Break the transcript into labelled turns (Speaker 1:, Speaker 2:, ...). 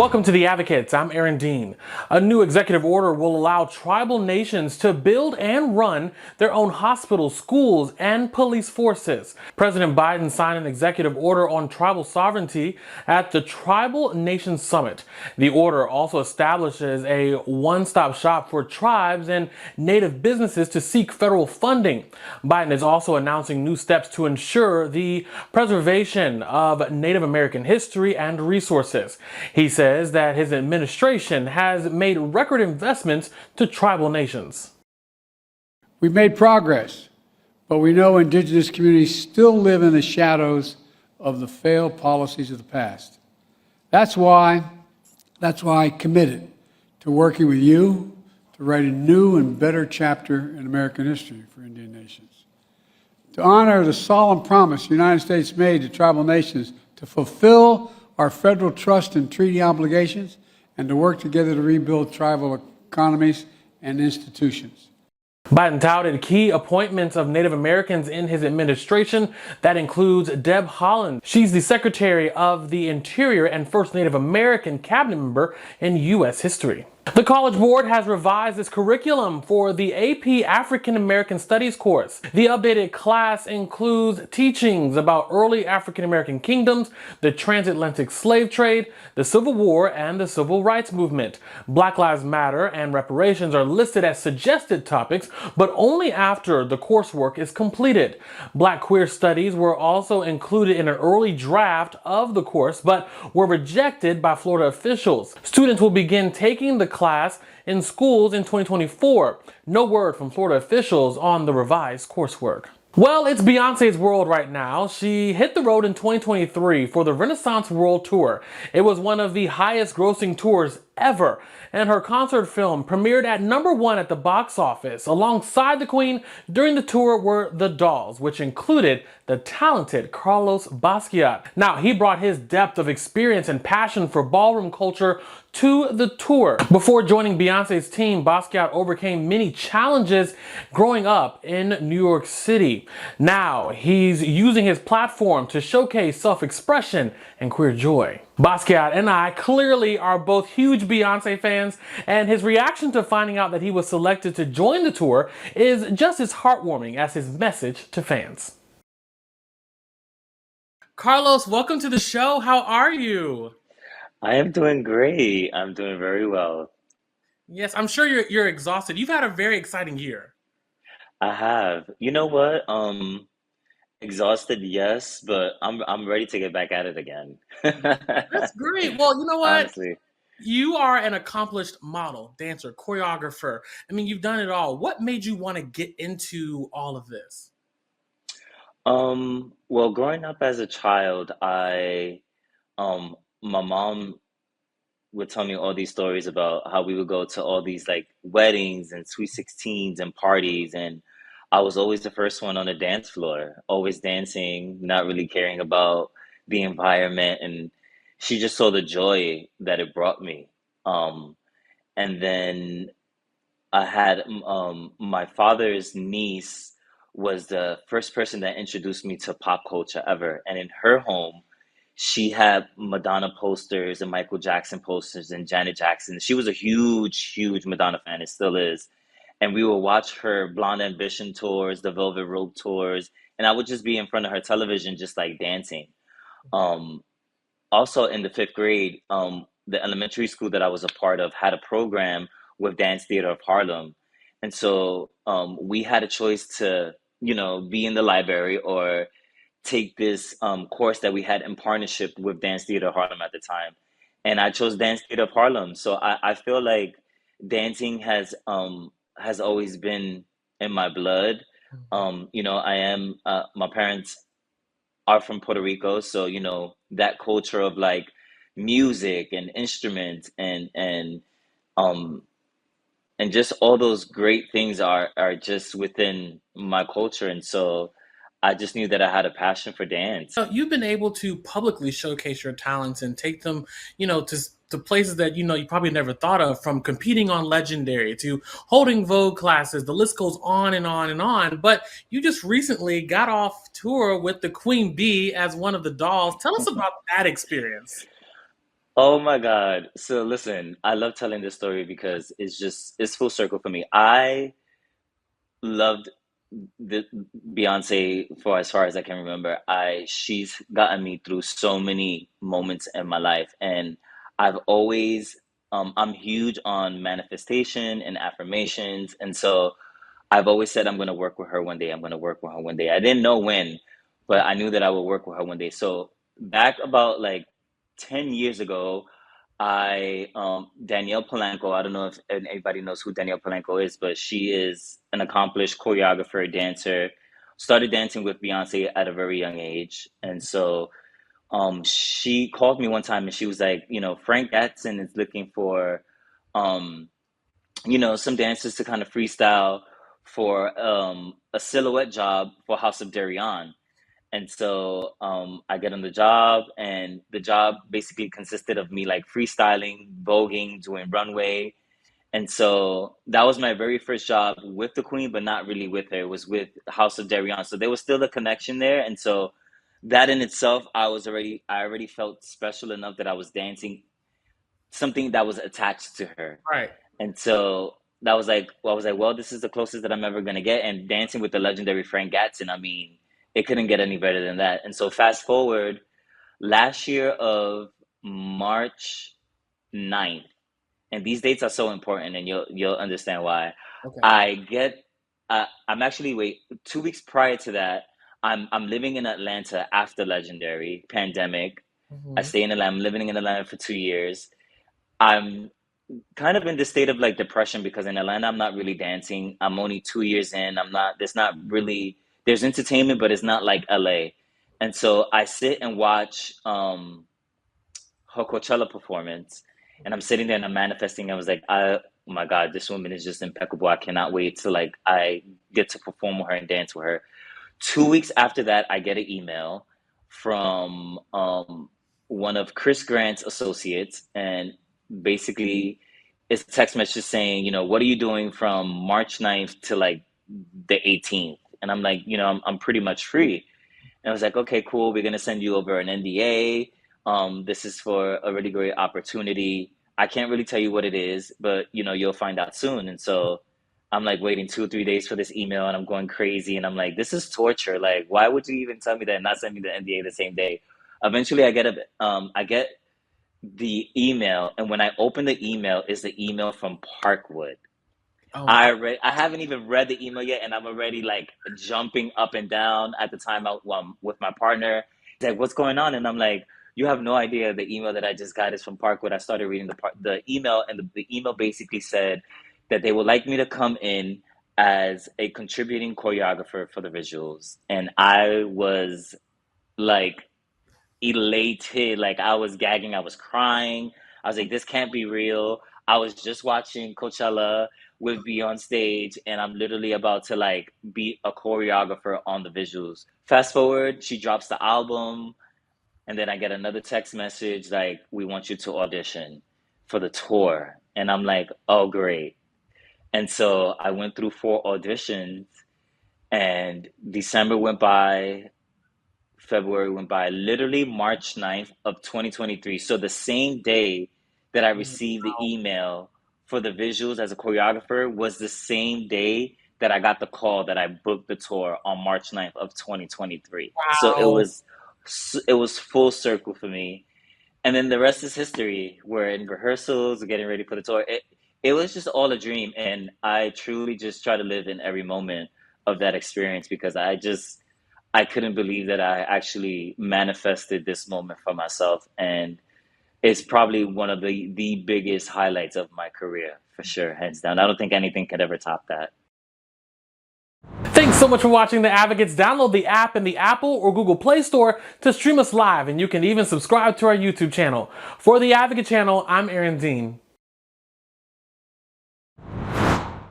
Speaker 1: Welcome to The Advocates. I'm Aaron Dean. A new executive order will allow tribal nations to build and run their own hospitals, schools, and police forces. President Biden signed an executive order on tribal sovereignty at the Tribal Nations Summit. The order also establishes a one-stop shop for tribes and native businesses to seek federal funding. Biden is also announcing new steps to ensure the preservation of Native American history and resources. He says that his administration has made record investments to tribal nations.
Speaker 2: We've made progress, but we know indigenous communities still live in the shadows of the failed policies of the past. That's why I committed to working with you to write a new and better chapter in American history for Indian nations. To honor the solemn promise the United States made to tribal nations to fulfill our federal trust and treaty obligations, and to work together to rebuild tribal economies and institutions.
Speaker 1: Biden touted key appointments of Native Americans in his administration. That includes Deb Haaland. She's the Secretary of the Interior and first Native American cabinet member in U.S. history. The College Board has revised its curriculum for the AP African American Studies course. The updated class includes teachings about early African American kingdoms, the transatlantic slave trade, the Civil War, and the Civil Rights Movement. Black Lives Matter and reparations are listed as suggested topics, but only after the coursework is completed. Black queer studies were also included in an early draft of the course, but were rejected by Florida officials. Students will begin taking the class in schools in 2024. No word from Florida officials on the revised coursework. Well, it's Beyonce's world right now. She hit the road in 2023 for the Renaissance World Tour. It was one of the highest grossing tours ever, and her concert film premiered at #1 at the box office. Alongside the Queen during the tour were the Dolls, which included the talented Carlos Basquiat. Now, he brought his depth of experience and passion for ballroom culture to the tour. Before joining Beyonce's team, Basquiat overcame many challenges growing up in New York City. Now, he's using his platform to showcase self-expression and queer joy. Basquiat and I clearly are both huge Beyonce fans, and his reaction to finding out that he was selected to join the tour is just as heartwarming as his message to fans. Carlos, welcome to the show. How are you?
Speaker 3: I am doing great. I'm doing very well.
Speaker 1: Yes, I'm sure you're exhausted. You've had a very exciting year.
Speaker 3: I have. You know what? Exhausted, yes, but I'm ready to get back at it again.
Speaker 1: That's great. Well, you know what?
Speaker 3: Honestly.
Speaker 1: You are an accomplished model, dancer, choreographer. I mean, you've done it all. What made you want to get into all of this?
Speaker 3: Well, growing up as a child, my mom would tell me all these stories about how we would go to all these like weddings and sweet 16s and parties, and I was always the first one on the dance floor, always dancing, not really caring about the environment, and she just saw the joy that it brought me. Um, and then I had my father's niece was the first person that introduced me to pop culture ever, and in her home she had Madonna posters and Michael Jackson posters and Janet Jackson. She was a huge Madonna fan, and still is. And we would watch her Blonde Ambition tours, the Velvet Rope tours, and I would just be in front of her television, just like dancing. Um, Also in the fifth grade, the elementary school that I was a part of had a program with Dance Theater of Harlem. And so we had a choice to, be in the library or take this course that we had in partnership with Dance Theater of Harlem at the time. And I chose Dance Theater of Harlem. So I feel like dancing has always been in my blood. I am my parents are from Puerto Rico, so that culture of like music and instruments um and just all those great things are just within my culture, and so I just knew that I had a passion for dance.
Speaker 1: So you've been able to publicly showcase your talents and take them, to places that you probably never thought of, from competing on Legendary to holding Vogue classes. The list goes on and on and on. But you just recently got off tour with the Queen Bee as one of the dolls. Tell us about that experience.
Speaker 3: Oh my God. So listen, I love telling this story because it's full circle for me. I loved the Beyonce for as far as I can remember. She's gotten me through so many moments in my life, and I've always I'm huge on manifestation and affirmations, and so I've always said I'm going to work with her one day. I'm going to work with her one day. I didn't know when, but I knew that I would work with her one day. So back about like 10 years ago, I Danielle Polanco, I don't know if anybody knows who Danielle Polanco is, but she is an accomplished choreographer, dancer. Started dancing with Beyonce at a very young age. And so she called me one time and she was like, Frank Gatson is looking for um some dancers to kind of freestyle for a silhouette job for House of Darion. And so I get on the job, and the job basically consisted of me like freestyling, voguing, doing runway. And so that was my very first job with the Queen, but not really with her. It was with House of Darion. So there was still a connection there. And so that in itself, I already felt special enough that I was dancing something that was attached to her.
Speaker 1: Right.
Speaker 3: And so that was like, well, I was like, well, this is the closest that I'm ever gonna get. And dancing with the legendary Frank Gatson, I mean, it couldn't get any better than that. And so fast forward, last year of March 9th, and these dates are so important, and you'll understand why.
Speaker 1: Okay.
Speaker 3: I get, I'm actually wait 2 weeks prior to that. I'm living in Atlanta after Legendary pandemic. I
Speaker 1: Mhm.
Speaker 3: stay in Atlanta. I'm living in Atlanta for 2 years. I'm kind of in this state of like depression because in Atlanta I'm not really dancing. I'm only 2 years in. I'm not there's not really there's entertainment, but it's not like LA. And so I sit and watch her Coachella performance, and I'm sitting there and I'm manifesting. I was like, oh my God, this woman is just impeccable. I cannot wait to like I get to perform with her and dance with her. 2 weeks after that, I get an email from one of Chris Grant's associates, and basically it's a text message saying, what are you doing from March 9th to like the 18th? And I'm like, I'm pretty much free. And I was like, okay, cool. We're gonna send you over an NDA. This is for a really great opportunity. I can't really tell you what it is, but you'll find out soon. And so I'm like waiting 2 or 3 days for this email, and I'm going crazy. And I'm like, this is torture. Like, why would you even tell me that and not send me the NDA the same day? Eventually, I get the email, and when I open the email, is the email from Parkwood.
Speaker 1: Oh my.
Speaker 3: I haven't even read the email yet, and I'm already like jumping up and down. At the time, with my partner. He's like, "What's going on?" And I'm like, "You have no idea. The email that I just got is from Parkwood." I started reading the email, and the email basically said that they would like me to come in as a contributing choreographer for the visuals, and I was like elated. Like I was gagging, I was crying. I was like, this can't be real. I was just watching Coachella with B on stage, and I'm literally about to like be a choreographer on the visuals. Fast forward, she drops the album, and then I get another text message like, we want you to audition for the tour. And I'm like, oh, great. And so I went through 4 auditions, and December went by, February went by, literally March 9th of 2023. So the same day that I received the email for the visuals as a choreographer was the same day that I got the call that I booked the tour on March 9th of 2023. So
Speaker 1: Wow.
Speaker 3: it was full circle for me. And then the rest is history. We're in rehearsals, getting ready for the tour. It was just all a dream, and I truly just try to live in every moment of that experience because I couldn't believe that I actually manifested this moment for myself. And it's probably one of the biggest highlights of my career, for sure, hands down. I don't think anything could ever top that.
Speaker 1: Thanks so much for watching The Advocates. Download the app in the Apple or Google Play Store to stream us live, and you can even subscribe to our YouTube channel. For The Advocate channel, I'm Aaron Dean.